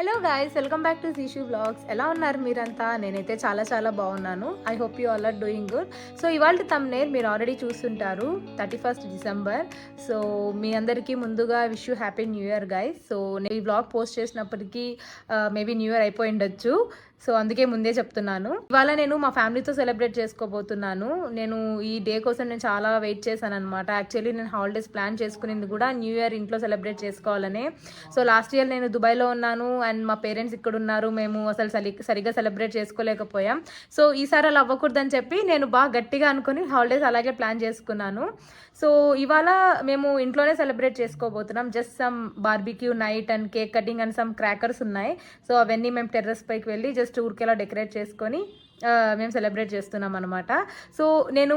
Hello guys, welcome back to Jeeshu vlogs. ఎలా ఉన్నారు మీరంతా? నేనైతే చాలా బాగున్నాను. I hope you all are doing good. So ఇవాళ థంబ్నెయిల్ మీరు ఆల్రెడీ చూస్తుంటారు, 31st డిసెంబర్. సో మీ అందరికీ ముందుగా wish you happy new year guys. So నేను ఈ బ్లాగ్ పోస్ట్ చేసినప్పటికీ మేబీ న్యూ ఇయర్ అయిపోయి ఉండొచ్చు. సో అందుకే ముందే చెప్తున్నాను. ఇవాళ నేను మా ఫ్యామిలీతో సెలబ్రేట్ చేసుకోబోతున్నాను. నేను ఈ డే కోసం నేను చాలా వెయిట్ చేశాను అనమాట. యాక్చువల్లీ నేను హాలిడేస్ ప్లాన్ చేసుకునేది కూడా న్యూ ఇయర్ ఇంట్లో సెలబ్రేట్ చేసుకోవాలనే. సో లాస్ట్ ఇయర్ నేను దుబాయ్లో ఉన్నాను అండ్ మా పేరెంట్స్ ఇక్కడ ఉన్నారు. మేము అసలు సరిగ్గా సెలబ్రేట్ చేసుకోలేకపోయాం. సో ఈసారి అలా అవ్వకూడదని చెప్పి నేను బాగా గట్టిగా అనుకుని హాలిడేస్ అలాగే ప్లాన్ చేసుకున్నాను. సో ఇవాళ మేము ఇంట్లోనే సెలబ్రేట్ చేసుకోబోతున్నాం. Just some barbecue night and cake cutting and some crackers ఉన్నాయి. సో అవన్నీ మేము టెర్రస్ పైకి వెళ్ళి జస్ట్ ఊరికేలా డెకరేట్ చేసుకొని మేము సెలబ్రేట్ చేస్తున్నాం అనమాట. సో నేను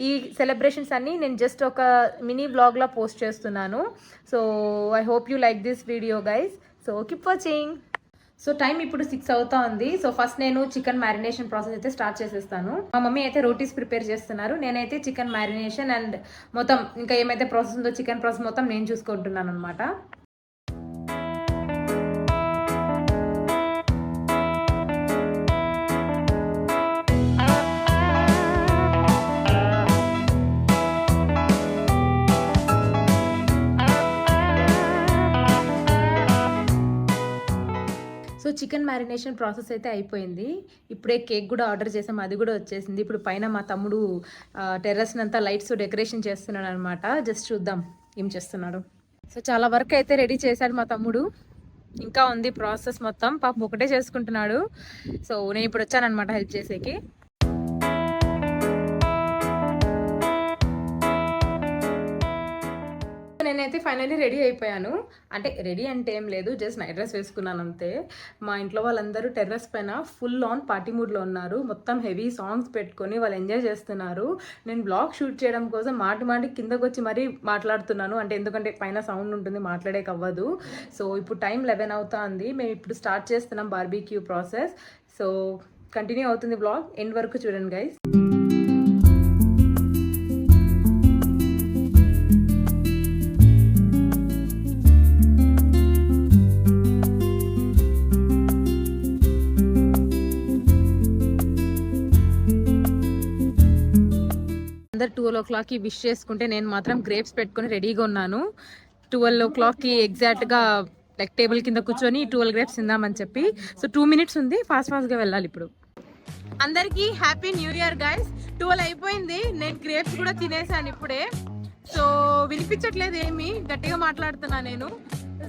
ఈ సెలబ్రేషన్స్ అన్నీ నేను జస్ట్ ఒక మినీ బ్లాగ్లా పోస్ట్ చేస్తున్నాను. So I hope you like this video guys. So keep watching. So time ఇప్పుడు 6 అవుతా ఉంది. సో ఫస్ట్ నేను చికెన్ మ్యారినేషన్ ప్రాసెస్ అయితే స్టార్ట్ చేసేస్తాను. మా మమ్మీ అయితే రోటీస్ ప్రిపేర్ చేస్తున్నారు. నేనైతే చికెన్ మ్యారినేషన్ అండ్ మొత్తం ఇంకా ఏమైతే ప్రాసెస్ ఉందో చికెన్ ప్రాసెస్ మొత్తం నేను చూసుకుంటున్నాను అనమాట. సో చికెన్ మ్యారినేషన్ ప్రాసెస్ అయితే అయిపోయింది. ఇప్పుడే కేక్ కూడా ఆర్డర్ చేసాం, అది కూడా వచ్చేసింది. ఇప్పుడు పైన మా తమ్ముడు టెర్రస్ని అంతా లైట్స్ డెకరేషన్ చేస్తున్నాడు అనమాట. జస్ట్ చూద్దాం ఏం చేస్తున్నాడు. సో చాలా వర్క్ అయితే రెడీ చేశాడు మా తమ్ముడు. ఇంకా ఉంది ప్రాసెస్ మొత్తం. పాపం ఒకటే చేసుకుంటున్నాడు. సో నేను ఇప్పుడు వచ్చానమాట హెల్ప్ చేసేకి. నేనైతే ఫైనల్లీ రెడీ అయిపోయాను. అంటే రెడీ అంటే ఏం లేదు, జస్ట్ నైట్ డ్రెస్ వేసుకున్నాను అంతే. మా ఇంట్లో వాళ్ళందరూ టెర్రస్ పైన ఫుల్ ఆన్ పార్టీ మూడ్లో ఉన్నారు. మొత్తం హెవీ సాంగ్స్ పెట్టుకొని వాళ్ళు ఎంజాయ్ చేస్తున్నారు. నేను బ్లాగ్ షూట్ చేయడం కోసం మాటి కిందకు వచ్చి మరీ మాట్లాడుతున్నాను. అంటే ఎందుకంటే పైన సౌండ్ ఉంటుంది, మాట్లాడేకి అవ్వదు. సో ఇప్పుడు టైం 11 అవుతా ఉంది. మేము ఇప్పుడు స్టార్ట్ చేస్తున్నాం బార్బిక్యూ ప్రాసెస్. సో కంటిన్యూ అవుతుంది బ్లాగ్, ఎండ్ వరకు చూడండి గైస్. అందరు 12 o'clockకి విష్ చేసుకుంటే నేను మాత్రం గ్రేప్స్ పెట్టుకొని రెడీగా ఉన్నాను. 12 o'clockకి ఎగ్జాక్ట్గా లైక్ టేబుల్ కింద కూర్చొని 12 గ్రేప్స్ తిందామని చెప్పి. సో 2 minutes ఉంది, ఫాస్ట్గా వెళ్ళాలి ఇప్పుడు. అందరికీ హ్యాపీ న్యూ ఇయర్ గైస్. 12 అయిపోయింది, నేను గ్రేప్స్ కూడా తినేసాను ఇప్పుడే. సో వినిపించట్లేదు ఏమి, గట్టిగా మాట్లాడుతున్నా నేను.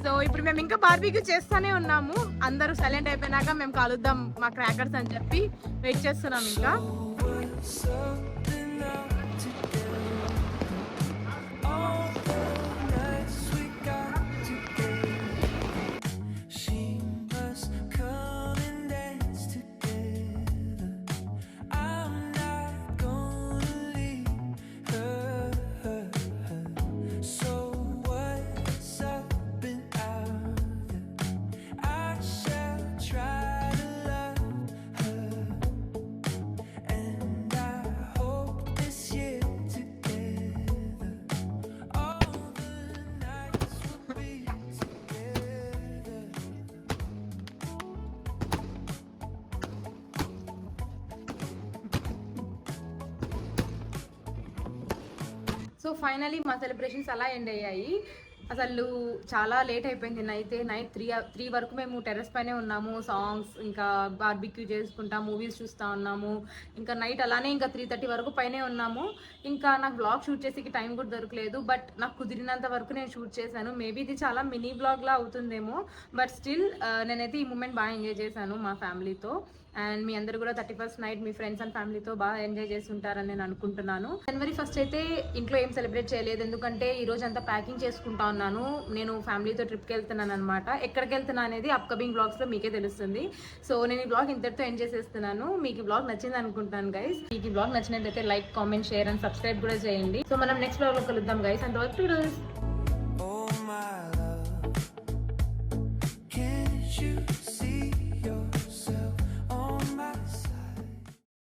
సో ఇప్పుడు మేము ఇంకా బార్బిక్యూ చేస్తూనే ఉన్నాము. అందరూ సైలెంట్ అయిపోయినాక మేము కలుద్దాం మా క్రాకర్స్ అని చెప్పి వెయిట్ చేస్తున్నాం ఇంకా. సో ఫైనలీ మా సెలబ్రేషన్స్ అలా ఎండ్ అయ్యాయి. అసలు చాలా లేట్ అయిపోయింది. నైట్ 3 వరకు మేము టెర్రస్ పైనే ఉన్నాము. సాంగ్స్ ఇంకా బార్బిక్యూ చేసుకుంటా మూవీస్ చూస్తూ ఉన్నాము. ఇంకా నైట్ అలానే ఇంకా 3:30 వరకు పైనే ఉన్నాము. ఇంకా నాకు బ్లాగ్ షూట్ చేసేకి టైం కూడా దొరకలేదు. బట్ నాకు కుదిరినంత వరకు నేను షూట్ చేశాను. మేబీ ఇది చాలా మినీ బ్లాగ్లా అవుతుందేమో, బట్ స్టిల్ నేనైతే ఈ మూమెంట్ బాగా ఎంజాయ్ చేశాను మా ఫ్యామిలీతో. అండ్ మీ అందరు కూడా 31st night me friends and ఫ్యామిలీతో బాగా ఎంజాయ్ చేసి ఉంటారని నేను అనుకుంటున్నాను. January 1st అయితే ఇంట్లో ఏం సెలబ్రేట్ చేయలేదు, ఎందుకంటే ఈ రోజు అంతా ప్యాకింగ్ చేసుకుంటా ఉన్నాను. నేను ఫ్యామిలీతో ట్రిప్కి వెళ్తున్నాను అనమాట. ఎక్కడికి వెళ్తున్నా అనేది అప్కమింగ్ బ్లాగ్స్లో మీకే తెలుస్తుంది. సో నేను ఈ బ్లాగ్ ఇంతటితో ఎంజాయ్ చేస్తున్నాను. మీకు ఈ బ్లాగ్ నచ్చింది అనుకుంటాను గైస్. మీకు ఈ బ్లాగ్ నచ్చినట్లయితే like, comment, share and subscribe కూడా చేయండి. సో మనం నెక్స్ట్ బ్లాగ్లో కలుద్దాం గైస్. అంతవరకు